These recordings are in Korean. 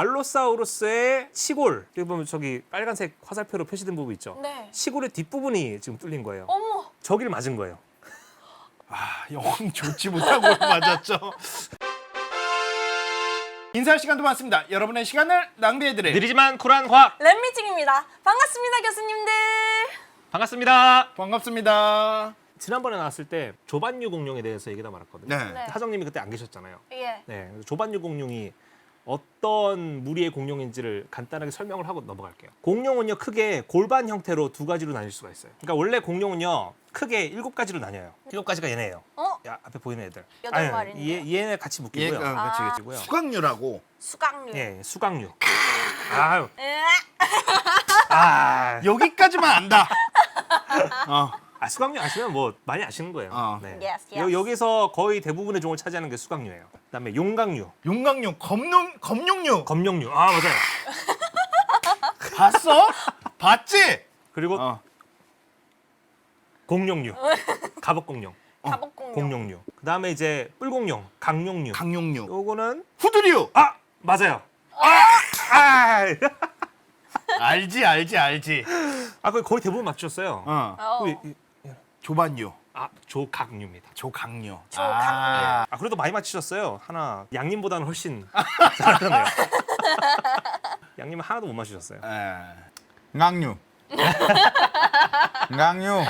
알로사우루스의 치골, 여기 보면 저기 빨간색 화살표로 표시된 부분 있죠? 네. 치골의 뒷부분이 지금 뚫린 거예요. 어머. 저기를 맞은 거예요. 아, 영 좋지 못하고 맞았죠. 인사할 시간도 많습니다. 여러분의 시간을 낭비해드릴 느리지만 쿨한 과학 랩미팅입니다. 반갑습니다, 교수님들. 반갑습니다. 반갑습니다. 지난번에 나왔을 때 조반류 공룡에 대해서 얘기다 말았거든요. 네. 네. 하정님이 그때 안 계셨잖아요. 예. 네, 그래서 조반류 공룡이 어떤 무리의 공룡인지를 간단하게 설명을 하고 넘어갈게요. 공룡은요 크게 골반 형태로 두 가지로 나뉠 수가 있어요. 그러니까 원래 공룡은요 크게 7가지로 나뉘어요. 7가지가 얘네예요. 어? 야, 앞에 보이는 애들. 8마리인데. 얘네 같이 묶이고요. 얘가 그치, 고요. 수강류라고. 수강류. 예, 수강류. 아유, 에? 여기까지만 안다. 수강류 아시면 뭐 많이 아시는 거예요. 네. Yes, yes. 여기서 거의 대부분의 종을 차지하는 게 수강류예요. 그다음에 용강류, 용광류, 검룡류. 검룡류. 맞아요. 봤어? 봤지? 그리고 공룡류, 갑옷공룡, 갑옷공룡. 공룡류. 그다음에 이제 뿔공룡, 강룡류. 강룡류. 요거는 후두류. 맞아요. 알지. 그거 거의 대부분 맞추셨어요. 어. 조반류. 조각류입니다. 조강류. 조강류. 그래도 많이 맞추셨어요. 하나 양님보다는 훨씬 잘하네요. 양님은 하나도 못 맞추셨어요. 낭류. 낭류.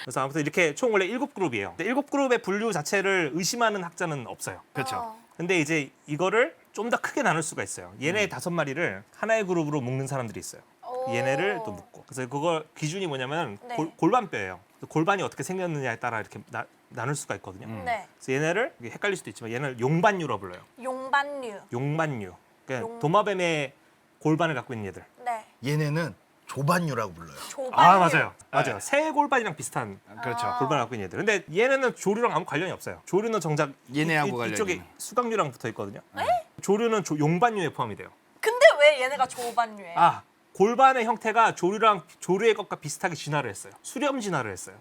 그래서 아무튼 이렇게 총 원래 7그룹이에요. 근데 7그룹의 분류 자체를 의심하는 학자는 없어요. 그렇죠. 근데 이제 이거를 좀 더 크게 나눌 수가 있어요. 얘네 5마리를 하나의 그룹으로 묶는 사람들이 있어요. 오. 얘네를 또 묶고. 그래서 그거 기준이 뭐냐면 네. 골반뼈예요. 골반이 어떻게 생겼느냐에 따라 이렇게 나눌 수가 있거든요. 네. 그래서 얘네를 이게 헷갈릴 수도 있지만 얘는 용반류라고 불러요. 용반류. 용반류. 그러니까 용- 도마뱀의 골반을 갖고 있는 얘들. 네. 얘네는 조반류라고 불러요. 조반류. 맞아요. 새 골반이랑 비슷한 그렇죠. 골반을 갖고 있는 얘들. 근데 얘네는 조류랑 아무 관련이 없어요. 조류는 정작 얘네하고 관련이 이쪽에 있네. 수강류랑 붙어 있거든요. 조류는 용반류에 포함이 돼요. 근데 왜 얘네가 조반류예요? 골반의 형태가 조류의 것과 비슷하게 진화를 했어요. 수렴 진화를 했어요.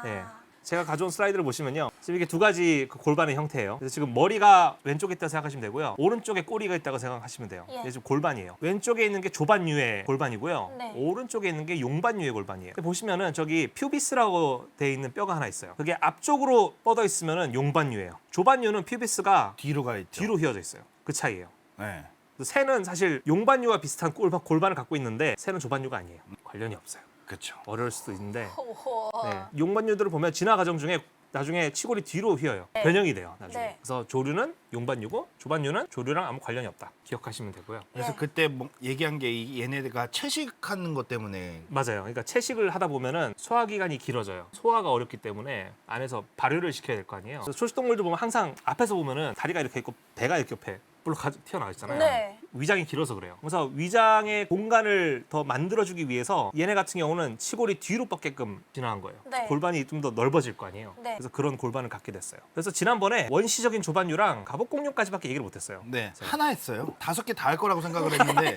네. 제가 가져온 슬라이드를 보시면요. 지금 이게 2가지 그 골반의 형태예요. 그래서 지금 머리가 왼쪽에 있다고 생각하시면 되고요. 오른쪽에 꼬리가 있다고 생각하시면 돼요. 예. 이게 지금 골반이에요. 왼쪽에 있는 게 조반류의 골반이고요. 네. 오른쪽에 있는 게 용반류의 골반이에요. 보시면은 저기 퓨비스라고 돼 있는 뼈가 하나 있어요. 그게 앞쪽으로 뻗어 있으면은 용반류예요. 조반류는 퓨비스가 뒤로 가 있죠. 뒤로 휘어져 있어요. 그 차이예요. 네. 그래서 새는 사실 용반류와 비슷한 골반을 갖고 있는데 새는 조반류가 아니에요. 관련이 없어요. 그렇죠. 어려울 수도 있는데 호호. 용반류들을 보면 진화 과정 중에 나중에 치골이 뒤로 휘어요. 네. 변형이 돼요. 나중에. 네. 그래서 조류는 용반류고 조반류는 조류랑 아무 관련이 없다. 기억하시면 되고요. 그래서 예. 그때 뭐 얘기한 게 얘네가 채식하는 것 때문에 맞아요. 그러니까 채식을 하다 보면은 소화 기간이 길어져요. 소화가 어렵기 때문에 안에서 발효를 시켜야 될 거 아니에요. 그래서 초식동물들 보면 항상 앞에서 보면은 다리가 이렇게 있고 배가 이렇게 옆에 불로 튀어나와 있잖아요. 네. 위장이 길어서 그래요. 그래서 위장의 공간을 더 만들어주기 위해서 얘네 같은 경우는 치골이 뒤로 뻗게끔 진화한 거예요. 네. 골반이 좀 더 넓어질 거 아니에요. 네. 그래서 그런 골반을 갖게 됐어요. 그래서 지난번에 원시적인 조반류랑 갑옷공룡까지밖에 얘기를 못했어요. 네 하나 했어요. 5개 다 할 거라고 생각을 했는데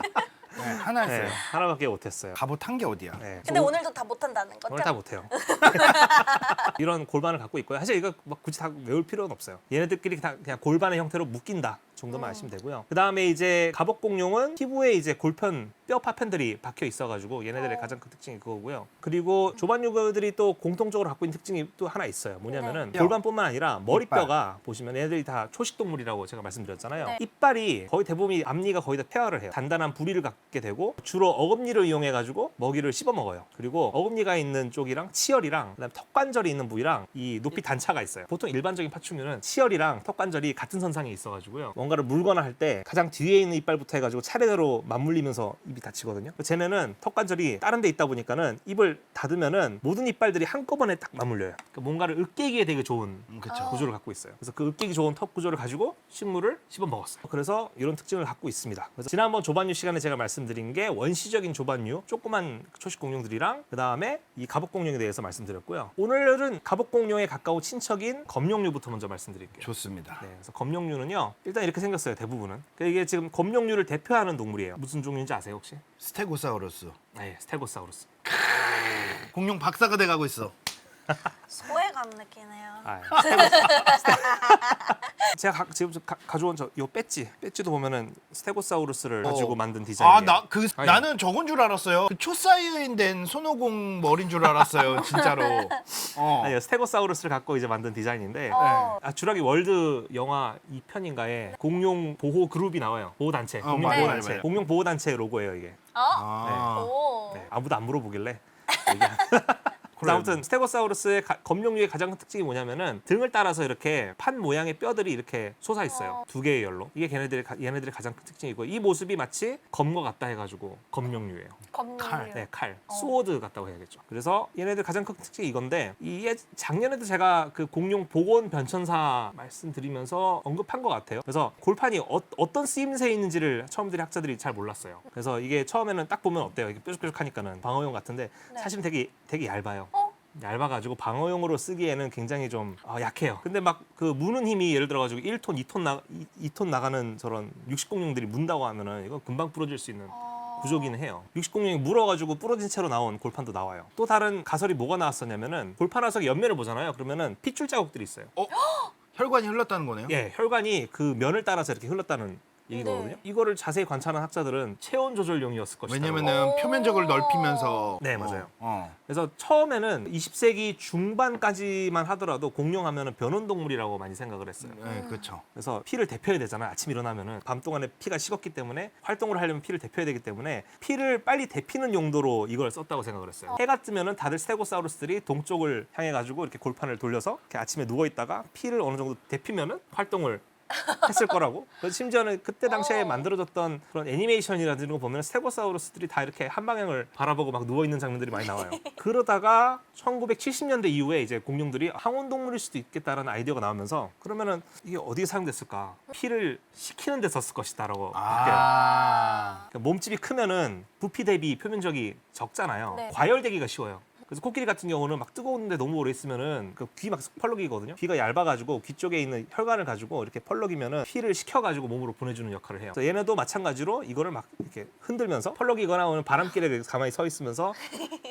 네, 하나 했어요. 네, 하나밖에 못했어요. 갑옷 한 게 어디야? 네. 근데 오늘도 다 못한다는 거죠? 오늘 다 못해요. 이런 골반을 갖고 있고요. 사실 이거 막 굳이 다 외울 필요는 없어요. 얘네들끼리 다 그냥 골반의 형태로 묶인다 정도만 아시면 되고요. 그 다음에 이제 갑옷공룡은 피부에 이제 골편 뼈 파편들이 박혀 있어가지고 얘네들의 가장 큰 특징이 그거고요. 그리고 조반류들이 또 공통적으로 갖고 있는 특징이 또 하나 있어요. 뭐냐면은 네. 골반뿐만 아니라 머리뼈가 보시면 얘네들이 다 초식동물이라고 제가 말씀드렸잖아요. 네. 이빨이 거의 대부분 앞니가 거의 다 폐화를 해요. 단단한 부리를 갖게 되고 주로 어금니를 이용해 가지고 먹이를 씹어 먹어요. 그리고 어금니가 있는 쪽이랑 치열이랑 그다음에 턱관절이 있는 부위랑 이 높이 단차가 있어요. 보통 일반적인 파충류는 치열이랑 턱관절이 같은 선상에 있어가지고요. 뭔가를 물거나 할 때 가장 뒤에 있는 이빨부터 해가지고 차례대로 맞물리면서 입이 닫히거든요. 쟤네는 턱관절이 다른 데 있다 보니까는 입을 닫으면은 모든 이빨들이 한꺼번에 딱 맞물려요. 그러니까 뭔가를 으깨기에 되게 좋은 그렇죠. 구조를 갖고 있어요. 그래서 그 으깨기 좋은 턱 구조를 가지고 식물을 씹어 먹었어요. 그래서 이런 특징을 갖고 있습니다. 그래서 지난번 조반류 시간에 제가 말씀드린 게 원시적인 조반류, 조그만 초식 공룡들이랑 그 다음에 이 갑옷공룡에 대해서 말씀드렸고요. 오늘은 갑옷공룡에 가까운 친척인 검룡류부터 먼저 말씀드릴게요. 좋습니다. 네, 그래서 검룡류는요. 일단 이렇게 생겼어요. 대부분은. 그러니까 이게 지금 검룡류를 대표하는 동물이에요. 무슨 종류인지 아세요 혹시? 스테고사우루스. 네, 스테고사우루스. 공룡 박사가 돼가고 있어. 소외감 느끼네요. 제가 지금 가져온 요 배지도 보면은 스테고사우루스를 가지고 만든 디자인이에요. 아니. 나는 저건 줄 알았어요. 그 초사이어인 손오공 머리인 줄 알았어요, 진짜로. 아니요, 스테고사우루스를 갖고 이제 만든 디자인인데 주라기 월드 영화 2편인가에 공룡 보호 그룹이 나와요. 보호 단체, 공룡 맞아요, 보호 맞아요. 단체, 공룡 보호 단체 로고예요 이게. 오. 네, 아무도 안 물어보길래. 그래서 아무튼 스테고사우루스의 검룡류의 가장 큰 특징이 뭐냐면은 등을 따라서 이렇게 판 모양의 뼈들이 이렇게 솟아 있어요. 두 개의 열로. 이게 얘네들의 가장 큰 특징이고 이 모습이 마치 검과 같다 해가지고 검룡류예요. 검룡류. 네, 칼. 스워드 같다고 해야겠죠. 그래서 얘네들 가장 큰 특징이 이건데 이게 작년에도 제가 그 공룡 복원 변천사 말씀드리면서 언급한 것 같아요. 그래서 골판이 어떤 쓰임새에 있는지를 처음들이 학자들이 잘 몰랐어요. 그래서 이게 처음에는 딱 보면 어때요? 이게 뾰족뾰족하니까는 방어용 같은데 사실은 되게 얇아요. 얇아가지고 방어용으로 쓰기에는 굉장히 좀 약해요. 근데 막 그 무는 힘이 예를 들어가지고 1톤, 2톤 나가는 저런 육식공룡들이 문다고 하면은 이거 금방 부러질 수 있는 구조기는 해요. 육식공룡이 물어가지고 부러진 채로 나온 골판도 나와요. 또 다른 가설이 뭐가 나왔었냐면은 골판 화석의 옆면을 보잖아요. 그러면은 핏줄 자국들이 있어요. 혈관이 흘렀다는 거네요? 예, 혈관이 그 면을 따라서 이렇게 흘렀다는 얘기거든요. 이거를 자세히 관찰한 학자들은 체온 조절용이었을 것이다. 왜냐면은 표면적을 넓히면서. 네, 맞아요. 그래서 처음에는 20세기 중반까지만 하더라도 공룡 하면은 변온동물이라고 많이 생각을 했어요. 네, 그렇죠. 그래서 피를 대표해야 되잖아요. 아침 일어나면은 밤 동안에 피가 식었기 때문에 활동을 하려면 피를 대표해야 되기 때문에 피를 빨리 대피는 용도로 이걸 썼다고 생각을 했어요. 해가 뜨면은 다들 스테고사우루스들이 동쪽을 향해 가지고 이렇게 골판을 돌려서 이렇게 아침에 누워 있다가 피를 어느 정도 대피면은 활동을 했을 거라고. 그래서 심지어는 그때 당시에 만들어졌던 그런 애니메이션이라든지 이런 거 보면 스테고사우루스들이 다 이렇게 한 방향을 바라보고 막 누워 있는 장면들이 많이 나와요. 그러다가 1970년대 이후에 이제 공룡들이 항온 동물일 수도 있겠다라는 아이디어가 나오면서 그러면은 이게 어디에 사용됐을까? 피를 식히는 데 썼을 것이다라고 바뀌어요. 그러니까 몸집이 크면은 부피 대비 표면적이 적잖아요. 네. 과열되기가 쉬워요. 그래서 코끼리 같은 경우는 막 뜨거운데 너무 오래 있으면은 그 귀 막 펄럭이거든요. 귀가 얇아가지고 귀 쪽에 있는 혈관을 가지고 이렇게 펄럭이면은 피를 식혀가지고 몸으로 보내주는 역할을 해요. 그래서 얘네도 마찬가지로 이거를 막 이렇게 흔들면서 펄럭이거나 오는 바람길에 가만히 서 있으면서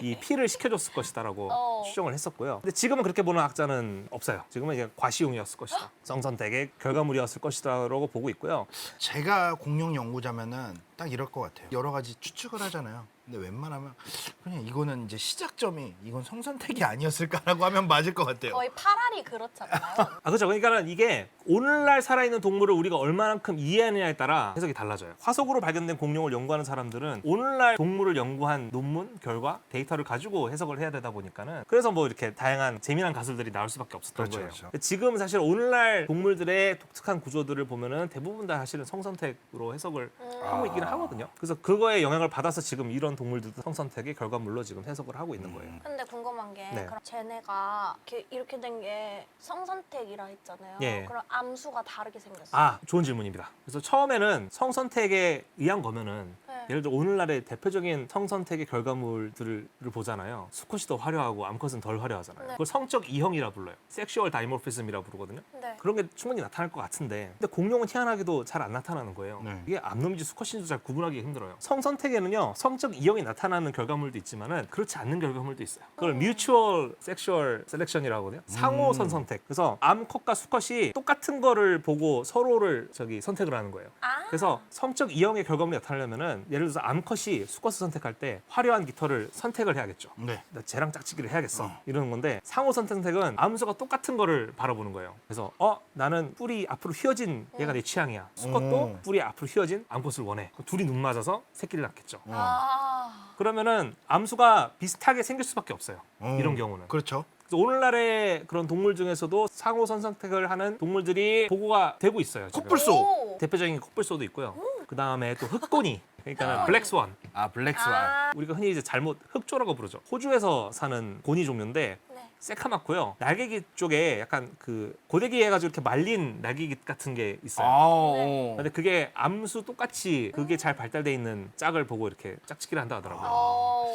이 피를 식혀줬을 것이다라고 추정을 했었고요. 근데 지금은 그렇게 보는 학자는 없어요. 지금은 이제 과시용이었을 것이다. 성선택의 결과물이었을 것이다라고 보고 있고요. 제가 공룡 연구자면은 딱 이럴 것 같아요. 여러 가지 추측을 하잖아요. 근데 웬만하면 그냥 이거는 이제 시작점이 이건 성선택이 아니었을까라고 하면 맞을 것 같아요. 거의 파랄이 그렇잖아요. 그렇죠. 그러니까는 이게 오늘날 살아있는 동물을 우리가 얼마만큼 이해하느냐에 따라 해석이 달라져요. 화석으로 발견된 공룡을 연구하는 사람들은 오늘날 동물을 연구한 논문, 결과, 데이터를 가지고 해석을 해야 되다 보니까는 그래서 뭐 이렇게 다양한 재미난 가설들이 나올 수밖에 없었던 거예요. 그렇죠. 지금 사실 오늘날 동물들의 독특한 구조들을 보면은 대부분 다 사실은 성선택으로 해석을 하고 있기는 하거든요. 그래서 그거에 영향을 받아서 지금 이런 동물들도 성선택의 결과물로 지금 해석을 하고 있는 거예요. 근데 궁금한 게 네. 그럼 쟤네가 이렇게 된 게 성선택이라 했잖아요. 예. 그럼 암수가 다르게 생겼어요. 좋은 질문입니다. 그래서 처음에는 성선택에 의한 거면은 네. 예를 들어 오늘날의 대표적인 성선택의 결과물들을 보잖아요. 수컷이 더 화려하고 암컷은 덜 화려하잖아요. 네. 그걸 성적 이형이라 불러요. 섹슈얼 다이모피즘이라 부르거든요. 네. 그런 게 충분히 나타날 것 같은데 근데 공룡은 희한하게도 잘 안 나타나는 거예요. 네. 이게 암놈인지 수컷인지 잘 구분하기 힘들어요. 성선택에는요. 성적 이형이 나타나는 결과물도 있지만은 그렇지 않는 결과물도 있어요. 그걸 뮤추얼 섹슈얼 셀렉션이라고 하거든요. 상호 선선택. 그래서 암컷과 수컷이 똑같은 거를 보고 서로를 선택을 하는 거예요. 그래서 성적 이형의 결과물이 나타나려면은 예를 들어서 암컷이 수컷을 선택할 때 화려한 깃털을 선택을 해야겠죠. 네. 나 쟤랑 짝짓기를 해야겠어. 이러는 건데 상호 선택은 암수가 똑같은 거를 바라보는 거예요. 그래서 나는 뿔이 앞으로 휘어진 얘가 내 취향이야. 수컷도 뿔이 앞으로 휘어진 암컷을 원해. 둘이 눈 맞아서 새끼를 낳겠죠. 그러면은 암수가 비슷하게 생길 수밖에 없어요. 이런 경우는. 그렇죠. 그래서 오늘날의 그런 동물 중에서도 상호 선택을 하는 동물들이 보고가 되고 있어요. 지금. 코뿔소. 대표적인 코뿔소도 있고요. 그 다음에 또 흑고니. 그러니까 블랙스완. 블랙스완. 우리가 흔히 이제 잘못 흑조라고 부르죠. 호주에서 사는 고니 종류인데 네. 새카맣고요. 날개깃 쪽에 약간 그 고데기 해가지고 이렇게 말린 날개깃 같은 게 있어요. 근데 그게 암수 똑같이 그게 잘 발달돼 있는 짝을 보고 이렇게 짝짓기를 한다 하더라고요.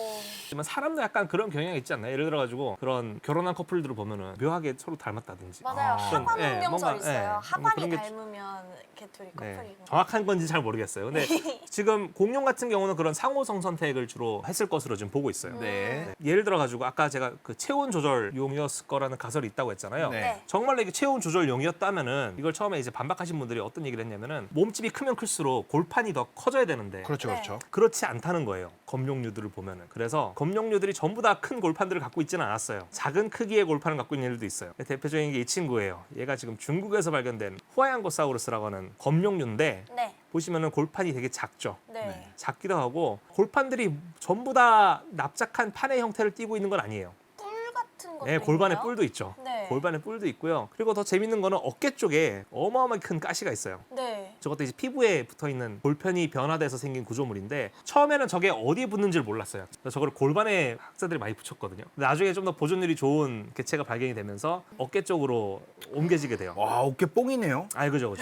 하지만 사람도 약간 그런 경향이 있지 않나요? 예를 들어가지고 그런 결혼한 커플들을 보면은 묘하게 서로 닮았다든지. 맞아요. 하관 예, 운명설 뭔가, 있어요. 예, 뭔가 하관이 그런 게 닮으면 이렇게 둘이 커플이고. 정확한 건지 잘 모르겠어요. 근데 지금 공룡 같은 경우는 그런 상호 성선택을 주로 했을 것으로 지금 보고 있어요. 네. 예를 들어 가지고 아까 제가 그 체온 조절 조절용이었을 거라는 가설이 있다고 했잖아요. 네. 네. 정말로 이게 체온 조절용이었다면은 이걸 처음에 이제 반박하신 분들이 어떤 얘기를 했냐면은 몸집이 크면 클수록 골판이 더 커져야 되는데 그렇죠, 네. 그렇죠. 그렇지 않다는 거예요. 검룡류들을 보면은. 그래서 검룡류들이 전부 다 큰 골판들을 갖고 있지는 않았어요. 작은 크기의 골판을 갖고 있는 애들도 있어요. 대표적인 게 이 친구예요. 얘가 지금 중국에서 발견된 후아양고사우루스라고 하는 검룡류인데 네. 보시면은 골판이 되게 작죠. 네. 작기도 하고 골판들이 전부 다 납작한 판의 형태를 띠고 있는 건 아니에요. 뿔 같은 것도 네, 골반에 있나요? 뿔도 있죠. 네. 골반에 뿔도 있고요. 그리고 더 재밌는 거는 어깨 쪽에 어마어마하게 큰 가시가 있어요. 네. 저것도 이제 피부에 붙어 있는 볼편이 변화돼서 생긴 구조물인데 처음에는 저게 어디에 붙는지를 몰랐어요. 그래서 저걸 골반에 학자들이 많이 붙였거든요. 근데 나중에 좀 더 보존율이 좋은 개체가 발견이 되면서 어깨 쪽으로 옮겨지게 돼요. 와, 어깨 뽕이네요. 아, 그죠.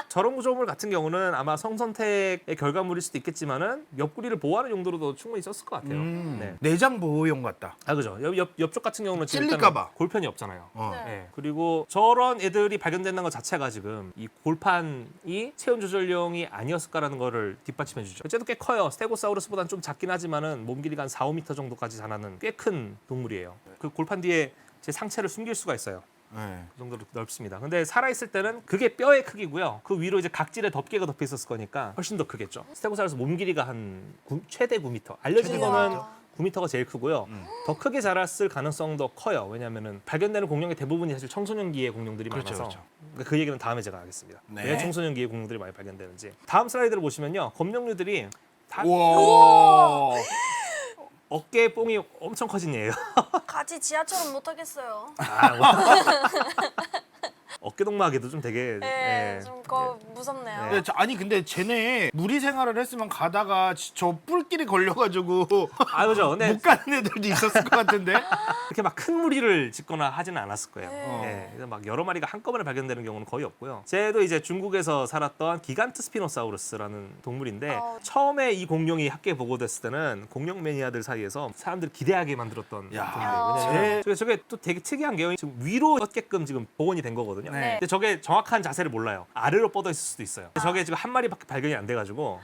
저런 구조물 같은 경우는 아마 성선택의 결과물일 수도 있겠지만은 옆구리를 보호하는 용도로도 충분히 썼을 것 같아요. 네. 내장 보호용 같다. 아, 그죠. 옆쪽 같은 경우는 지금 찔릴까 일단은 봐. 골편이 없잖아요. 어. 네. 네. 그리고 저런 애들이 발견된다는 것 자체가 지금 이 골판이 체온 조절용이 아니었을까라는 거를 뒷받침해 주죠. 쟤도 꽤 커요. 스테고사우루스보다는 좀 작긴 하지만은 몸 길이가 한 4, 5m 정도까지 자라는 꽤 큰 동물이에요. 그 골판 뒤에 제 상체를 숨길 수가 있어요. 네. 그 정도로 넓습니다. 근데 살아있을 때는 그게 뼈의 크기고요. 그 위로 이제 각질에 덮개가 덮여 있었을 거니까 훨씬 더 크겠죠. 스테고사우루스 몸 길이가 최대 9m. 알려진 최대 거는 9m. 9m가 제일 크고요. 더 크게 자랐을 가능성도 커요. 왜냐하면 발견되는 공룡의 대부분이 사실 청소년기의 공룡들이 그렇죠, 많아서 그렇죠. 그러니까 그 얘기는 다음에 제가 하겠습니다. 네. 왜 청소년기의 공룡들이 많이 발견되는지. 다음 슬라이드를 보시면요. 검룡류들이 다 우와. 어깨 뽕이 엄청 커진 얘예요. 가지 지하철은 못 하겠어요. 어깨 동무하기도 좀 되게 네. 예. 좀 그거 무섭네요. 네. 아니 근데 쟤네 무리 생활을 했으면 가다가 저 뿔끼리 걸려가지고 아, 그죠. 근데 못 가는 애들도 있었을 것 같은데. 그렇게 막 큰 무리를 짓거나 하지는 않았을 거예요. 네. 예, 그래서 막 여러 마리가 한꺼번에 발견되는 경우는 거의 없고요. 쟤도 이제 중국에서 살았던 기간트 스피노사우루스라는 동물인데 처음에 이 공룡이 학계에 보고됐을 때는 공룡 매니아들 사이에서 사람들 기대하게 만들었던 야, 동물이에요. 왜냐면 저게 또 되게 특이한 게 지금 위로 뻗게끔 지금 복원이 된 거거든요. 네. 근데 저게 정확한 자세를 몰라요. 아래로 뻗어 있을 수도 있어요. 저게 지금 한 마리밖에 발견이 안 돼가지고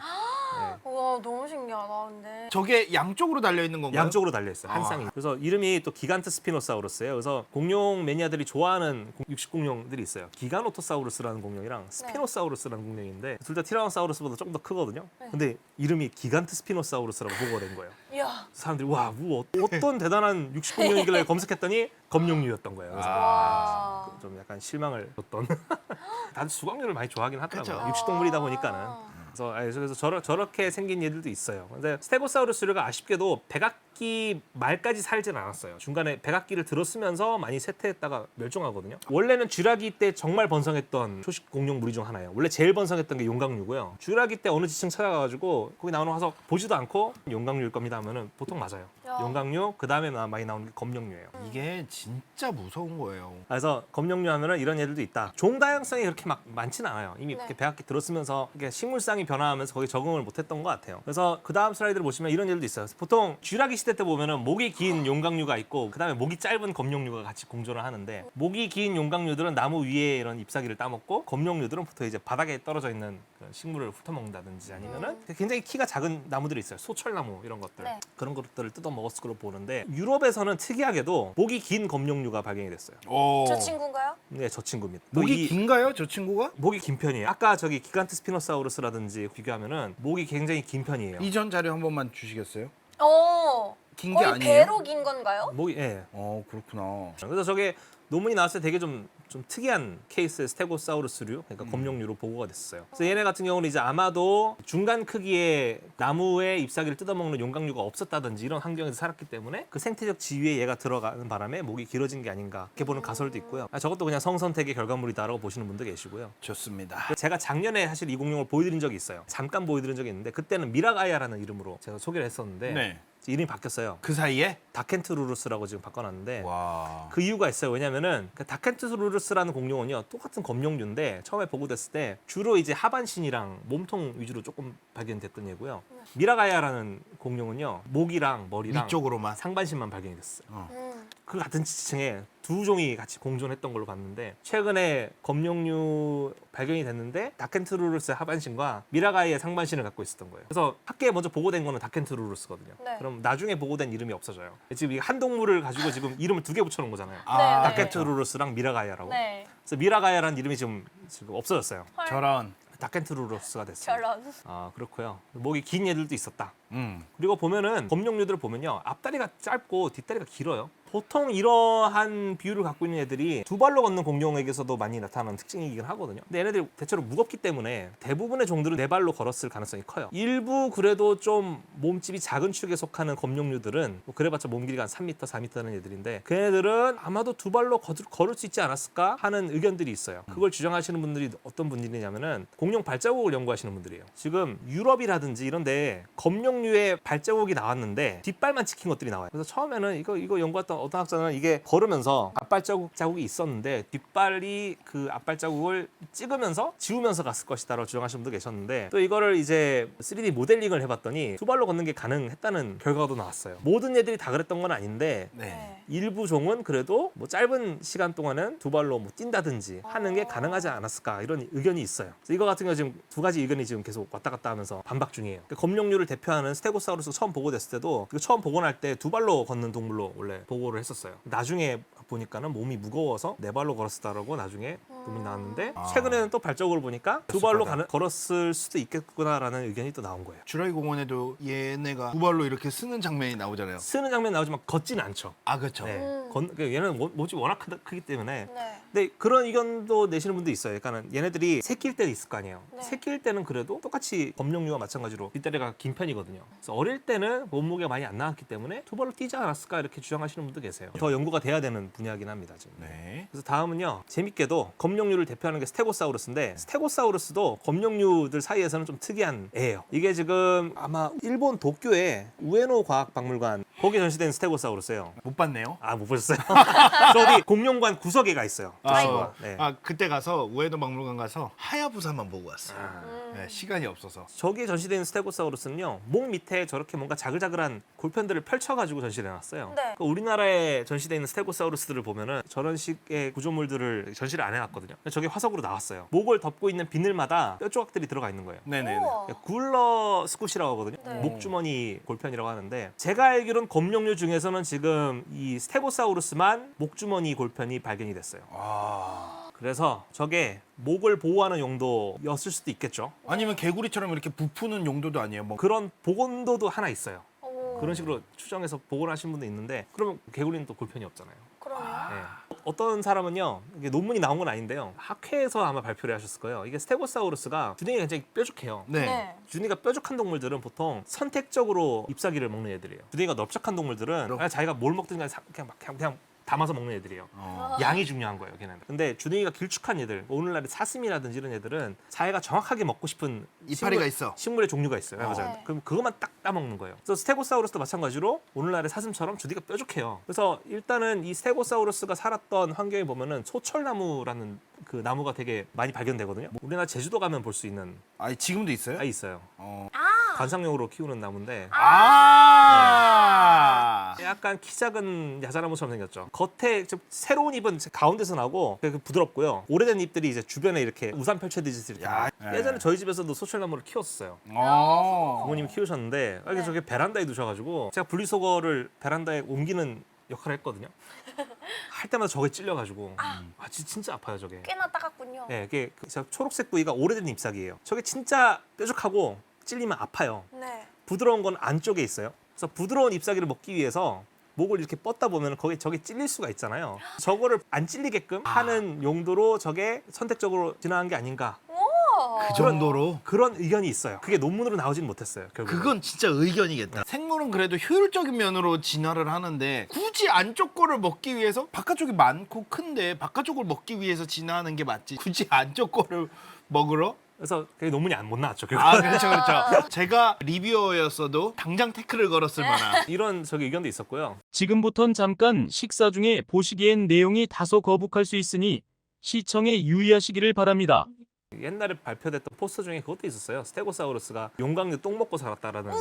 우와 너무 신기하다 근데. 저게 양쪽으로 달려 있는 건가요? 양쪽으로 달려 있어요. 한 아. 쌍이. 그래서 이름이 또 기간트 스피노사우루스예요. 그래서 공룡 매니아들이 좋아하는 육식 공룡들이 있어요. 기가노토사우루스라는 공룡이랑 스피노사우루스라는 공룡인데 둘 다 티라노사우루스보다 조금 더 크거든요. 근데 이름이 기간트 스피노사우루스라고 보고가 된 거예요. 이야. 사람들이 와, 뭐 어떤 대단한 육식 공룡이길래 검색했더니 검룡류였던 거예요. 그래서 와. 좀 약간 실망을 줬던. 다들 수광류를 많이 좋아하긴 하더라고요. 그쵸. 육식 동물이다 보니까는. 그래서 저렇게 생긴 얘들도 있어요. 근데 스테고사우루스류가 아쉽게도 백악기 말까지 살진 않았어요. 중간에 백악기를 들어쓰면서 많이 쇠퇴했다가 멸종하거든요. 원래는 쥐라기 때 정말 번성했던 초식 공룡 무리 중 하나예요. 원래 제일 번성했던 게 용각류고요. 쥐라기 때 어느 지층 찾아가가지고 거기 나오는 와서 보지도 않고 용각류일 겁니다 하면은 보통 맞아요. 야. 용각류 그 다음에 많이 나오는 게 검룡류예요. 이게 진짜 무서운 거예요. 그래서 검룡류 하면은 이런 애들도 있다. 종 다양성이 그렇게 막 많지는 않아요. 이미 네. 이렇게 백악기 들었으면서 이게 식물상이 변화하면서 거기 적응을 못했던 것 같아요. 그래서 그 다음 슬라이드를 보시면 이런 애들도 있어요. 보통 쥐라기 시대 때 보면은 목이 긴 용각류가 있고 그 다음에 목이 짧은 검룡류가 같이 공존을 하는데 목이 긴 용각류들은 나무 위에 이런 잎사귀를 따먹고 검룡류들은 보통 이제 바닥에 떨어져 있는 그런 식물을 훑어먹는다든지 아니면은 굉장히 키가 작은 나무들이 있어요. 소철나무 이런 것들. 네. 그런 것들을 뜯어 먹었을 거로 보는데 유럽에서는 특이하게도 목이 긴 검룡류가 발견이 됐어요. 오. 저 친구인가요? 네, 저 친구입니다. 목이 긴가요, 저 친구가? 목이 긴 편이에요. 아까 저기 기간트 스피노사우루스라든지 비교하면은 목이 굉장히 긴 편이에요. 이전 자료 한 번만 주시겠어요? 긴 게 거의 아니에요? 배로 긴 건가요? 목이 예. 그렇구나. 그래서 저게 논문이 나왔을 때 되게 좀 특이한 케이스의 스테고사우루스류, 그러니까 검룡류로 보고가 됐어요. 그래서 얘네 같은 경우는 이제 아마도 중간 크기의 나무의 잎사귀를 뜯어먹는 용각류가 없었다든지 이런 환경에서 살았기 때문에 그 생태적 지위에 얘가 들어가는 바람에 목이 길어진 게 아닌가 이렇게 보는 가설도 있고요. 저것도 그냥 성선택의 결과물이다라고 보시는 분도 계시고요. 좋습니다. 제가 작년에 사실 이 공룡을 보여드린 적이 있어요. 잠깐 보여드린 적이 있는데 그때는 미라가야라는 이름으로 제가 소개를 했었는데 네. 이름이 바뀌었어요. 그 사이에? 다켄트루루스라고 지금 바꿔놨는데 와. 그 이유가 있어요. 왜냐면은 그 다켄트루루스라는 공룡은요 똑같은 검룡류인데 처음에 보고됐을 때 주로 이제 하반신이랑 몸통 위주로 조금 발견됐던 얘고요. 미라가야라는 공룡은요 목이랑 머리랑 위쪽으로만. 상반신만 발견이 됐어요. 음. 그 같은 지층에 두 종이 같이 공존했던 걸로 봤는데 최근에 검룡류 발견이 됐는데 다켄트루루스의 하반신과 미라가이의 상반신을 갖고 있었던 거예요. 그래서 학계에 먼저 보고된 거는 다켄트루루스거든요. 네. 그럼 나중에 보고된 이름이 없어져요. 지금 이 한 동물을 가지고 지금 이름을 두 개 붙여놓은 거잖아요. 네, 다켄트루루스랑 미라가이아라고. 네. 그래서 미라가이아라는 이름이 지금 없어졌어요. 헐. 저런. 다켄트루루스가 됐어요. 저런. 아 그렇고요. 목이 긴 애들도 있었다. 음. 그리고 보면은 검룡류들을 보면요, 앞다리가 짧고 뒷다리가 길어요. 보통 이러한 비율을 갖고 있는 애들이 두 발로 걷는 공룡에게서도 많이 나타나는 특징이긴 하거든요. 근데 얘네들이 대체로 무겁기 때문에 대부분의 종들은 네 발로 걸었을 가능성이 커요. 일부 그래도 좀 몸집이 작은 축에 속하는 검룡류들은 뭐 그래봤자 몸 길이가 한 3m, 4m라는 애들인데 그 애들은 아마도 두 발로 걸을 수 있지 않았을까 하는 의견들이 있어요. 그걸 주장하시는 분들이 어떤 분들이냐면은 공룡 발자국을 연구하시는 분들이에요. 지금 유럽이라든지 이런데 검룡류의 발자국이 나왔는데 뒷발만 찍힌 것들이 나와요. 그래서 처음에는 이거 연구했던 어떤 학자는 이게 걸으면서 앞발자국이 있었는데 뒷발이 그 앞발자국을 찍으면서 지우면서 갔을 것이다라고 주장하시는 분도 계셨는데 또 이거를 이제 3D 모델링을 해봤더니 두 발로 걷는 게 가능했다는 결과도 나왔어요. 모든 애들이 다 그랬던 건 아닌데 네. 일부 종은 그래도 뭐 짧은 시간 동안은 두 발로 뭐 뛴다든지 하는 게 가능하지 않았을까 이런 의견이 있어요. 그래서 이거 같은 경우 지금 두 가지 의견이 지금 계속 왔다 갔다 하면서 반박 중이에요. 검룡류를 대표하는 스테고사우루스 처음 보고됐을 때도 그 처음 복원할 때 두 발로 걷는 동물로 원래 보고를 했었어요. 나중에 보니까는 몸이 무거워서 네 발로 걸었다라고 나중에 논문이 나왔는데 최근에는 또 발자국을 보니까 두 발로 걸었을 수도 있겠구나라는 의견이 또 나온 거예요. 주라기 공원에도 얘네가 두 발로 이렇게 쓰는 장면이 나오잖아요. 쓰는 장면 나오지만 걷지는 않죠. 아 그렇죠. 네. 얘는 몸집이 워낙 크기 때문에 네. 근데 그런 의견도 내시는 분도 있어요. 그러니까 얘네들이 새끼일 때도 있을 거 아니에요. 네. 새끼일 때는 그래도 똑같이 검룡류와 마찬가지로 뒷다리가 긴 편이거든요. 그래서 어릴 때는 몸무게가 많이 안 나왔기 때문에 두 발로 뛰지 않았을까 이렇게 주장하시는 분도 계세요. 더 연구가 돼야 되는 분야이긴 합니다. 지금. 네. 그래서 다음은요. 재밌게도 검룡류를 대표하는 게 스테고사우루스인데 스테고사우루스도 검룡류들 사이에서는 좀 특이한 애예요. 이게 지금 아마 일본 도쿄의 우에노 과학박물관 거기에 전시된 스테고사우루스예요. 못 봤네요. 아, 못 보셨어요? 저 어디 공룡관 구석에가 있어요. 저 친구가. 네. 그때 가서 우에노 박물관 가서 하야부사만 보고 왔어요. 아. 네, 시간이 없어서. 저기에 전시된 스테고사우루스는요, 목 밑에 저렇게 뭔가 자글자글한 골편들을 펼쳐가지고 전시를 해놨어요. 네. 그러니까 우리나라에 전시되어 있는 스테고사우루스들을 보면은 저런 식의 구조물들을 전시를 안 해놨거든요. 저게 화석으로 나왔어요. 목을 덮고 있는 비늘마다 뼈 조각들이 들어가 있는 거예요. 네네네. 우와. 굴러 스쿠시라고 하거든요. 네. 목주머니 골편이라고 하는데 제가 알기로는 검룡류 중에서는 지금 이 스테고사우루스만 목주머니 골편이 발견이 됐어요. 그래서 저게 목을 보호하는 용도였을 수도 있겠죠. 아니면 개구리처럼 이렇게 부푸는 용도도 아니에요. 뭐 그런 복원도도 하나 있어요. 오. 그런 식으로 추정해서 복원하신 분도 있는데 그러면 개구리는 또 골편이 없잖아요. 그러네요. 네. 어떤 사람은요, 이게 논문이 나온 건 아닌데요, 학회에서 아마 발표를 하셨을 거예요. 이게 스테고사우루스가 주둥이가 굉장히 뾰족해요. 네. 네. 주둥이가 뾰족한 동물들은 보통 선택적으로 ip사귀를 먹는 애들이에요. 주둥이가 넓적한 동물들은 그냥 자기가 뭘 먹든지 그냥 담아서 먹는 애들이에요. 양이 중요한 거예요, 걔네는. 근데 주둥이가 길쭉한 애들, 오늘날의 사슴이라든지 이런 애들은 자기가 정확하게 먹고 싶은 이파리가 있어. 식물의 종류가 있어요. 맞아요. 네. 그럼 그것만 딱 따먹는 거예요. 그래서 스테고사우루스도 마찬가지로 오늘날의 사슴처럼 주둥이가 뾰족해요. 그래서 일단은 이 스테고사우루스가 살았던 환경에 보면은 소철나무라는 그 나무가 되게 많이 발견되거든요. 우리나라 제주도 가면 볼 수 있는 아 지금도 있어요? 아 있어요. 어. 관상용으로 키우는 나무인데 약간 키 작은 야자나무처럼 생겼죠. 겉에 좀 새로운 잎은 가운데서 나고 되게 부드럽고요. 오래된 잎들이 이제 주변에 이렇게 우산 펼쳐지듯이 이렇게 야, 나와요. 예전에 저희 집에서도 소철나무를 키웠어요. 어. 부모님이 키우셨는데 네. 저게 베란다에 두셔가지고 제가 분리수거를 베란다에 옮기는 역할을 했거든요. 할 때마다 저게 찔려가지고 진짜 아파요 저게. 꽤나 따갑군요. 네, 이게 초록색 부위가 오래된 잎사귀예요. 저게 진짜 뾰족하고 찔리면 아파요. 네. 부드러운 건 안쪽에 있어요. 그래서 부드러운 잎사귀를 먹기 위해서 목을 이렇게 뻗다 보면 저게 찔릴 수가 있잖아요. 저거를 안 찔리게끔 하는 용도로 저게 선택적으로 진화한 게 아닌가. 그 정도로? 그런 의견이 있어요. 그게 논문으로 나오진 못했어요. 결국. 그건 진짜 의견이겠다. 생물은 그래도 효율적인 면으로 진화를 하는데 굳이 안쪽 거를 먹기 위해서 바깥쪽이 많고 큰데 바깥쪽을 먹기 위해서 진화하는 게 맞지. 굳이 안쪽 거를 먹으러? 그래서 그게 논문이 못 나왔죠. 결국. 그렇죠, 그렇죠. 제가 리뷰어였어도 당장 태클을 걸었을 만한. 이런 의견도 있었고요. 지금부턴 잠깐 식사 중에 보시기엔 내용이 다소 거북할 수 있으니 시청에 유의하시기를 바랍니다. 옛날에 발표됐던 포스터 중에 그것도 있었어요. 스테고사우루스가 용광류 똥 먹고 살았다라는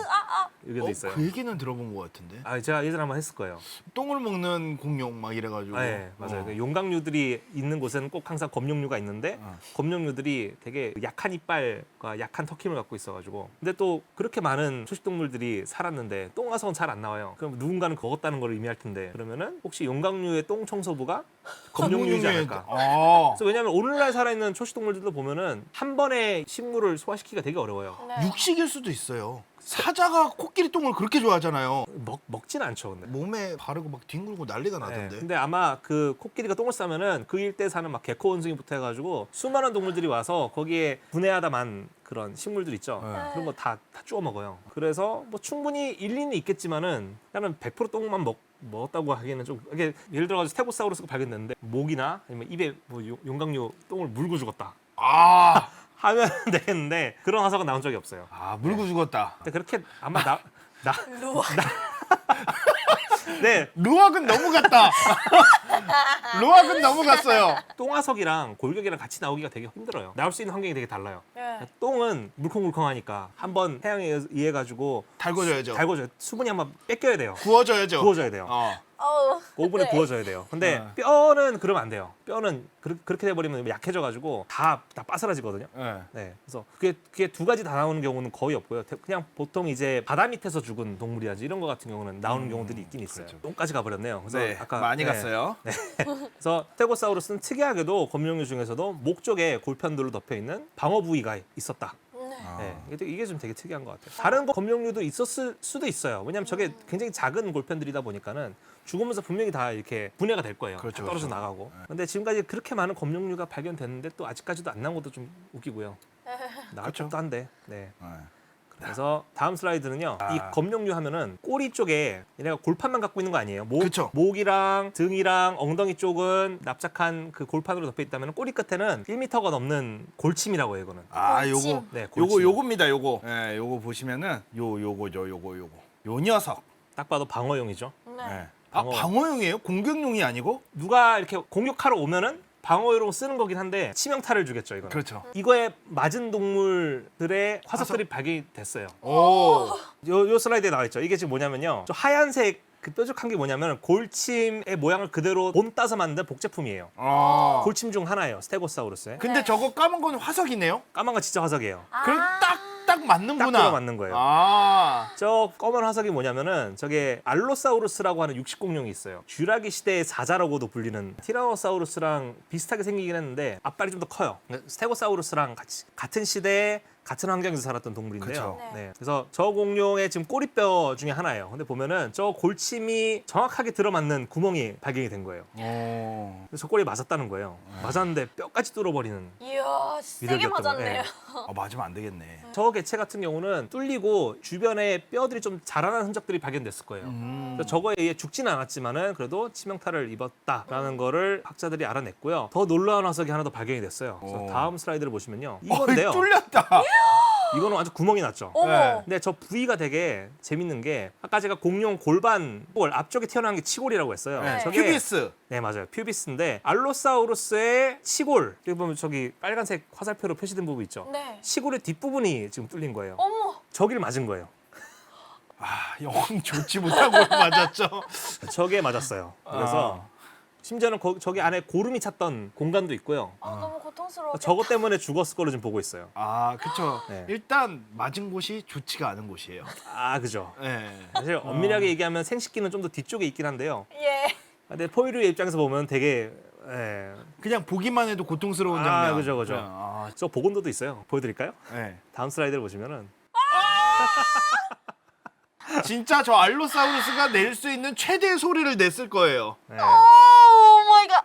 의견도 있어요. 그 얘기는 들어본 것 같은데. 아, 제가 예전에 한번 했을 거예요. 똥을 먹는 공룡 막 이래가지고. 아, 예, 맞아요. 어. 그 용광류들이 있는 곳에는 꼭 항상 검룡류가 있는데 검룡류들이 되게 약한 이빨과 약한 턱힘을 갖고 있어가지고 근데 또 그렇게 많은 초식동물들이 살았는데 똥화석은 잘 안 나와요. 그럼 누군가는 먹었다는 걸 의미할 텐데 그러면은 혹시 용광류의 똥 청소부가 검룡류이지 않을까? 아. 그래서 왜냐하면 오늘날 살아있는 초식동물들도 보면은 한 번에 식물을 소화시키기가 되게 어려워요. 네. 육식일 수도 있어요. 사자가 코끼리 똥을 그렇게 좋아하잖아요. 먹진 않죠, 근데. 몸에 바르고 막 뒹굴고 난리가 나던데. 네, 근데 아마 그 코끼리가 똥을 싸면은 그 일대 사는 막 개코 원숭이부터 해가지고 수많은 동물들이 와서 거기에 분해하다만 그런 식물들 있죠. 네. 그런 거 다 쪼아 먹어요. 그래서 뭐 충분히 일리는 있겠지만은 나는 100% 똥만 먹었다고 하기에는 좀 이게 예를 들어가지고 스테고사우루스가 발견됐는데 목이나 아니면 입에 뭐 용광류 똥을 물고 죽었다 아, 하면 되겠는데 그런 화석은 나온 적이 없어요. 물고 죽었다. 근데 그렇게 아마 나 루아. 네, 루악은 너무 갔다. 루악은 너무 갔어요. 똥화석이랑 골격이랑 같이 나오기가 되게 힘들어요. 나올 수 있는 환경이 되게 달라요. 네. 똥은 물컹물컹하니까 한번 태양에 의해 가지고 달궈줘야죠. 달궈줘요. 수분이 한번 뺏겨야 돼요. 구워줘야죠. 구워줘야 돼요. 어우. 오븐에 네. 구워줘야 돼요. 근데 네. 뼈는 그러면 안 돼요. 뼈는 그렇게 돼버리면 약해져가지고 다 빠스라지거든요. 네. 네, 그래서 그게 두 가지 다 나오는 경우는 거의 없고요. 그냥 보통 이제 바다 밑에서 죽은 동물이라든지 이런 거 같은 경우는 나오는 경우들이 있긴 있어요. 그렇죠. 똥까지 가버렸네요. 그래서 네, 아까 많이 네. 갔어요. 그래서 스테고사우루스는 특이하게도 검룡류 중에서도 목 쪽에 골편들로 덮여 있는 방어 부위가 있었다. 네. 네, 이게 좀 되게 특이한 것 같아요. 다른 검룡류도 있었을 수도 있어요. 왜냐하면 저게 굉장히 작은 골편들이다 보니까는 죽으면서 분명히 다 이렇게 분해가 될 거예요. 그렇죠, 다 떨어져 그렇죠. 나가고. 근데 지금까지 그렇게 많은 검룡류가 발견됐는데 또 아직까지도 안 나온 것도 좀 웃기고요. 나올 그렇죠. 법도 한데. 네. 네. 그래서 다음 슬라이드는요. 이 검룡류 하면은 꼬리 쪽에 얘네가 골판만 갖고 있는 거 아니에요. 그쵸. 목이랑 등이랑 엉덩이 쪽은 납작한 그 골판으로 덮여 있다면 꼬리 끝에는 1m가 넘는 골침이라고 해요. 이거는. 골침. 요거. 네, 골침. 요겁니다. 요거. 네, 요거 보시면은 요거죠. 요거. 요 녀석. 딱 봐도 방어용이죠. 네. 네. 방어. 방어용이에요? 공격용이 아니고? 누가 이렇게 공격하러 오면은 방어용으로 쓰는 거긴 한데 치명타를 주겠죠. 이거는. 그렇죠. 이거에 맞은 동물들의 화석들이 발견이 됐어요. 오. 요 슬라이드에 나와 있죠. 이게 지금 뭐냐면요. 저 하얀색 그 뾰족한 게 뭐냐면 골침의 모양을 그대로 본 따서 만든 복제품이에요. 아. 골침 중 하나예요. 스테고사우루스의. 근데 저거 까만 건 화석이네요? 까만 건 진짜 화석이에요. 그럼 딱 맞는구나. 딱 들어맞는 거예요. 아. 저 검은 화석이 뭐냐면은 저게 알로사우루스라고 하는 육식공룡이 있어요. 쥐라기 시대의 사자라고도 불리는 티라노사우루스랑 비슷하게 생기긴 했는데 앞발이 좀 더 커요. 스테고사우루스랑 같은 시대에 같은 환경에서 살았던 동물인데요. 그쵸. 네. 그래서 저 공룡의 지금 꼬리뼈 중에 하나예요. 근데 보면은 저 골침이 정확하게 들어맞는 구멍이 발견이 된 거예요. 오. 그래서 저 꼬리에 맞았다는 거예요. 맞았는데 뼈까지 뚫어버리는. 이야, 세게 위력이었던 거예요. 맞았네요. 맞으면 안 되겠네. 저 개체 같은 경우는 뚫리고 주변에 뼈들이 좀 자라난 흔적들이 발견됐을 거예요. 그래서 저거에 의해 죽지는 않았지만은 그래도 치명타를 입었다라는 거를 학자들이 알아냈고요. 더 놀라운 화석이 하나 더 발견이 됐어요. 그래서 오. 다음 슬라이드를 보시면요. 이건데요. 뚫렸다. 이거는 완전 구멍이 났죠. 어머. 네. 근데 저 부위가 되게 재밌는 게 아까 제가 공룡 골반 앞쪽에 튀어나온 게 치골이라고 했어요. 네. 저게 큐비스. 네, 맞아요. 퓨비스인데 알로사우루스의 치골 여기 보면 저기 빨간색 화살표로 표시된 부분 있죠. 네. 치골의 뒷부분이 지금 뚫린 거예요. 어머. 저기를 맞은 거예요. 영 좋지 못하고 맞았죠. 저게 맞았어요. 그래서 심지어는 저기 안에 고름이 찼던 공간도 있고요. 너무 고통스러워. 저것 때문에 죽었을 걸로 지금 보고 있어요. 그쵸. 네. 일단 맞은 곳이 좋지가 않은 곳이에요. 아, 그죠. 네. 사실 엄밀하게 얘기하면 생식기는 좀 더 뒤쪽에 있긴 한데요. 예. 근데 포유류의 입장에서 보면 되게 그냥 보기만 해도 고통스러운 장면. 그죠. 네. 저 보건도도 있어요. 보여드릴까요? 네. 다음 슬라이드를 보시면은 진짜 저 알로사우루스가 낼 수 있는 최대의 소리를 냈을 거예요. 네. 오 마이 갓.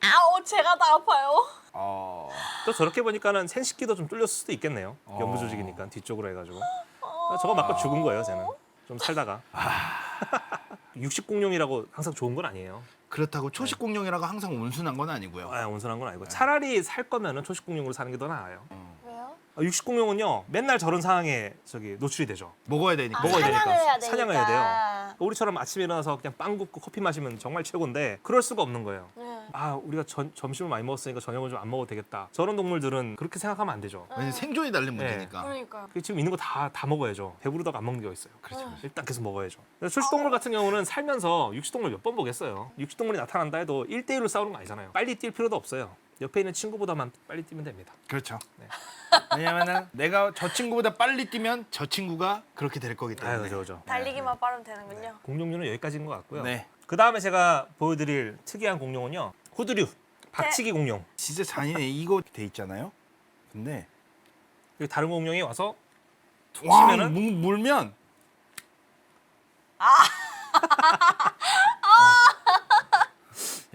아우, 제가 다 아파요. 또 저렇게 보니까는 생식기도 좀 뚫렸을 수도 있겠네요. 연부 조직이니까 뒤쪽으로 해가지고 저거 맞고 죽은 거예요. 쟤는 좀 살다가 육식공룡이라고 항상 좋은 건 아니에요. 그렇다고 초식 공룡이라고 항상 온순한 건 아니고요. 온순한 건 아니고 차라리 살 거면은 초식공룡으로 사는 게 더 나아요. 왜요? 육식공룡은요 맨날 저런 상황에 노출이 되죠. 먹어야 되니까. 먹어야 되니까. 사냥을 해야 되니까. 사냥을 해야 돼요. 우리처럼 아침에 일어나서 그냥 빵 굽고 커피 마시면 정말 최고인데 그럴 수가 없는 거예요. 네. 아 우리가 점심을 많이 먹었으니까 저녁을 좀 안 먹어도 되겠다. 저런 동물들은 그렇게 생각하면 안 되죠. 왜냐면 생존이 달린 문제니까. 그러니까. 지금 있는 거 다 먹어야죠. 배부르다가 안 먹는 게 있어요. 그렇죠. 일단 계속 먹어야죠. 초식동물 같은 경우는 살면서 육식동물 몇 번 보겠어요. 육식동물이 나타난다 해도 1대1로 싸우는 거 아니잖아요. 빨리 뛸 필요도 없어요. 옆에 있는 친구보다만 빨리 뛰면 됩니다. 그렇죠. 네. 왜냐면은 내가 저 친구보다 빨리 뛰면 저 친구가 그렇게 될 거기 때문에. 아유, 그죠. 달리기만 빠르면 되는군요. 공룡류는 여기까지인 것 같고요. 네. 그 다음에 제가 보여드릴 특이한 공룡은요. 후두류, 박치기 공룡. 진짜 잔인해. 이거 돼 있잖아요. 근데 여기 다른 공룡이 와서 와 치면은? 물면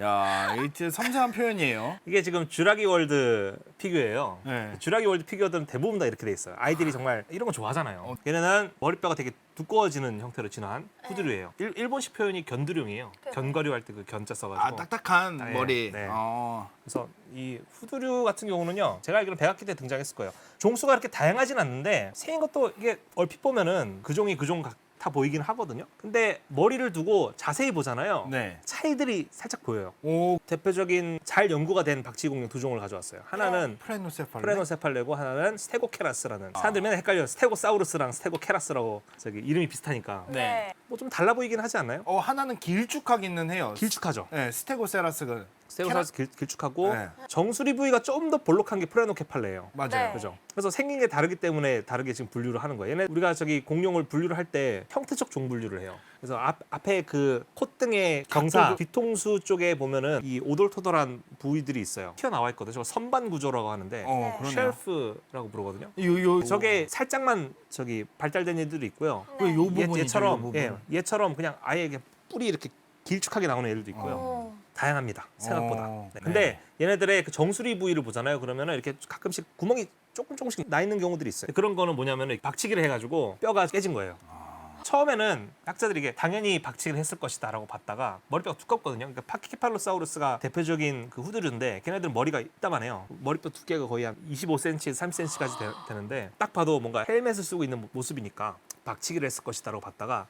야, 이게 진짜 섬세한 표현이에요. 이게 지금 쥬라기 월드 피규어예요. 네. 쥬라기 월드 피규어들은 대부분 다 이렇게 돼 있어요. 아이들이 정말 이런 거 좋아하잖아요. 얘네는 머리뼈가 되게 두꺼워지는 형태로 진화한 후두류예요. 일본식 표현이 견두룡이에요. 견과류 할 때 그 견자 써가지고. 아, 딱딱한 네, 머리. 네. 어. 그래서 이 후두류 같은 경우는요, 제가 알기로는 백악기 때 등장했을 거예요. 종수가 그렇게 다양하진 않는데 생긴 것도 이게 얼핏 보면은 그 종이 그 종 같아 보이긴 하거든요. 근데 머리를 두고 자세히 보잖아요. 네. 차이들이 살짝 보여요. 오, 대표적인 잘 연구가 된 박쥐공룡 두 종을 가져왔어요. 하나는 프레노세팔. 프레노세팔레고 하나는 스테고케라스라는. 사람들이 맨날 헷갈려요. 스테고사우루스랑 스테고케라스라고 이름이 비슷하니까. 네. 뭐 좀 달라 보이긴 하지 않나요? 하나는 길쭉하기는 해요. 길쭉하죠. 네, 스테고세라스가 스테고사우루스 길쭉하고 네. 정수리 부위가 좀 더 볼록한 게 프레노케팔레예요. 맞아요. 네. 그죠? 그래서 생긴 게 다르기 때문에 다르게 지금 분류를 하는 거예요. 얘네 우리가 공룡을 분류를 할 때 형태적 종 분류를 해요. 그래서 앞에 그 콧등의 경사, 각도도- 뒤통수 쪽에 보면은 이 오돌토돌한 부위들이 있어요. 튀어나와 있거든요. 저거 선반 구조라고 하는데 네. 그러네요. 쉘프라고 부르거든요. 요 저게 살짝만 발달된 애들도 있고요. 네. 요 부분이죠. 얘처럼 요 부분. 얘처럼 그냥 아예 그냥 뿔이 이렇게 길쭉하게 나오는 애들도 있고요. 오. 다양합니다. 생각보다. 어, 네. 근데 얘네들의 그 정수리 부위를 보잖아요. 그러면은 이렇게 가끔씩 구멍이 조금씩 나 있는 경우들이 있어요. 그런 거는 뭐냐면은 박치기를 해가지고 뼈가 깨진 거예요. 처음에는 학자들이 이게 당연히 박치기를 했을 것이다라고 봤다가 머리뼈가 두껍거든요. 그러니까 파키케팔로사우루스가 대표적인 그 후두류인데 걔네들은 머리가 이따만해요. 머리뼈 두께가 거의 한 25cm, 30cm까지 되는데 딱 봐도 뭔가 헬멧을 쓰고 있는 모습이니까 박치기를 했을 것이다라고 봤다가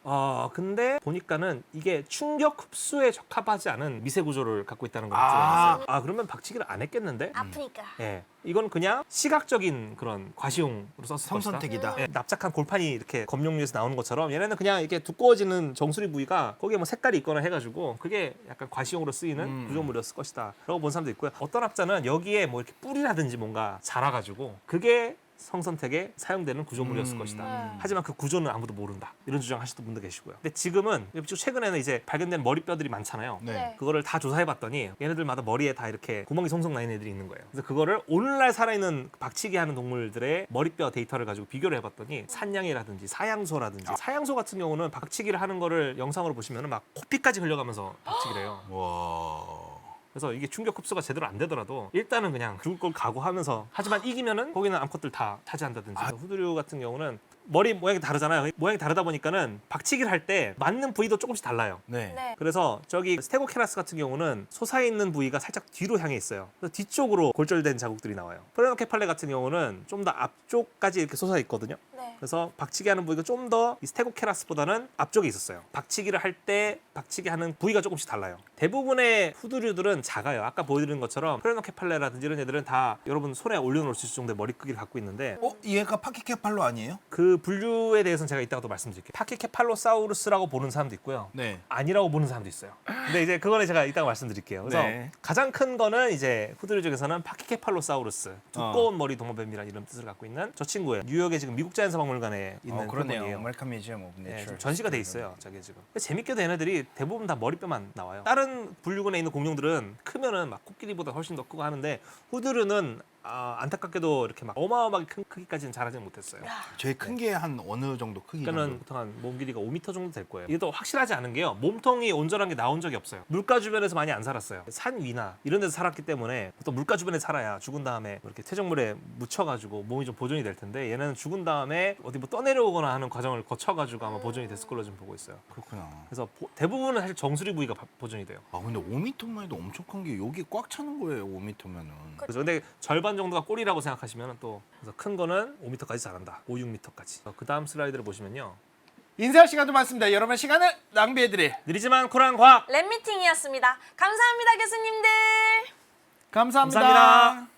근데 보니까는 이게 충격 흡수에 적합하지 않은 미세 구조를 갖고 있다는 걸 알았어요. 그러면 박치기를 안 했겠는데? 아프니까. 예, 이건 그냥 시각적인 그런 과시용으로 썼을 것이다. 성선택이다. 예, 납작한 골판이 이렇게 검룡류에서 나오는 것처럼 얘네는 그냥 이렇게 두꺼워지는 정수리 부위가 거기에 뭐 색깔이 있거나 해가지고 그게 약간 과시용으로 쓰이는 구조물이었을 것이다라고 본 사람도 있고요. 어떤 학자는 여기에 뭐 이렇게 뿔이라든지 뭔가 자라가지고 그게 성선택에 사용되는 구조물이었을 것이다. 하지만 그 구조는 아무도 모른다. 이런 주장하시는 분도 계시고요. 근데 지금은 최근에는 이제 발견된 머리뼈들이 많잖아요. 네. 그거를 다 조사해봤더니 얘네들마다 머리에 다 이렇게 구멍이 송송 나 있는 애들이 있는 거예요. 그래서 그거를 오늘날 살아있는 박치기 하는 동물들의 머리뼈 데이터를 가지고 비교를 해봤더니 산양이라든지 사양소라든지 사양소 같은 경우는 박치기를 하는 거를 영상으로 보시면 막 코피까지 흘려가면서 박치기를 해요. 와. 그래서 이게 충격 흡수가 제대로 안 되더라도 일단은 그냥 죽을 걸 각오하면서 하지만 이기면은 거기는 암컷들 다 차지한다든지. 후두류 같은 경우는 머리 모양이 다르잖아요. 모양이 다르다 보니까는 박치기를 할 때 맞는 부위도 조금씩 달라요. 네. 네. 그래서 저기 스테고케라스 같은 경우는 솟아 있는 부위가 살짝 뒤로 향해 있어요. 그래서 뒤쪽으로 골절된 자국들이 나와요. 프레노케팔레 같은 경우는 좀 더 앞쪽까지 이렇게 솟아 있거든요. 네. 그래서 박치기 하는 부위가 좀 더 스테고케라스보다는 앞쪽에 있었어요. 박치기를 할 때 박치기 하는 부위가 조금씩 달라요. 대부분의 후두류들은 작아요. 아까 보여드린 것처럼 프레노케팔레라든지 이런 애들은 다 여러분 손에 올려놓을 수 있을 정도의 머리 크기를 갖고 있는데 얘가 파키케팔로 아니에요? 그 분류에 대해서는 제가 이따가 또 말씀드릴게요. 파키케팔로사우루스라고 보는 사람도 있고요. 네. 아니라고 보는 사람도 있어요. 근데 이제 그거는 제가 이따가 말씀드릴게요. 그래서 네. 가장 큰 거는 이제 후두류 중에서는 파키케팔로사우루스, 두꺼운 머리 동물뱀이라는 이런 뜻을 갖고 있는 저 친구예요. 뉴욕에 지금 미국 자연사박물관에 있는 그러네요. 표본이에요. 아메리칸 뮤지엄 오브 네, 내처. 지금 전시가 돼 있어요. 저게 지금. 재밌게도 얘네들이 대부분 다 머리뼈만 나와요. 다른 분류군에 있는 공룡들은 크면은 막 코끼리보다 훨씬 더 크고 하는데 후두류는 안타깝게도 이렇게 막 어마어마하게 큰 크기까지는 자라지는 못했어요. 제일 큰 게 한 어느 정도 크기 그러니까는 정도? 보통 한 몸 길이가 5m 정도 될 거예요. 이게 또 확실하지 않은 게요. 몸통이 온전한 게 나온 적이 없어요. 물가 주변에서 많이 안 살았어요. 산 위나 이런 데서 살았기 때문에 보통 물가 주변에 살아야 죽은 다음에 이렇게 퇴적물에 묻혀가지고 몸이 좀 보존이 될 텐데 얘네는 죽은 다음에 어디 뭐 떠내려오거나 하는 과정을 거쳐가지고 아마 보존이 됐을 걸로 좀 보고 있어요. 그렇구나. 그래서 대부분은 사실 정수리 부위가 보존이 돼요. 근데 5m만 해도 엄청 큰 게 여기 꽉 차는 거예요. 5m면은. 그래서 근데 절반 중간 정도가 꼬리라고 생각하시면 또 그래서 큰 거는 5m까지 자란다. 5, 6m까지. 그 다음 슬라이드를 보시면요. 인사할 시간도 많습니다. 여러분의 시간을 낭비해드릴 느리지만 쿨한 과학. 랩미팅이었습니다. 감사합니다, 교수님들. 감사합니다. 감사합니다.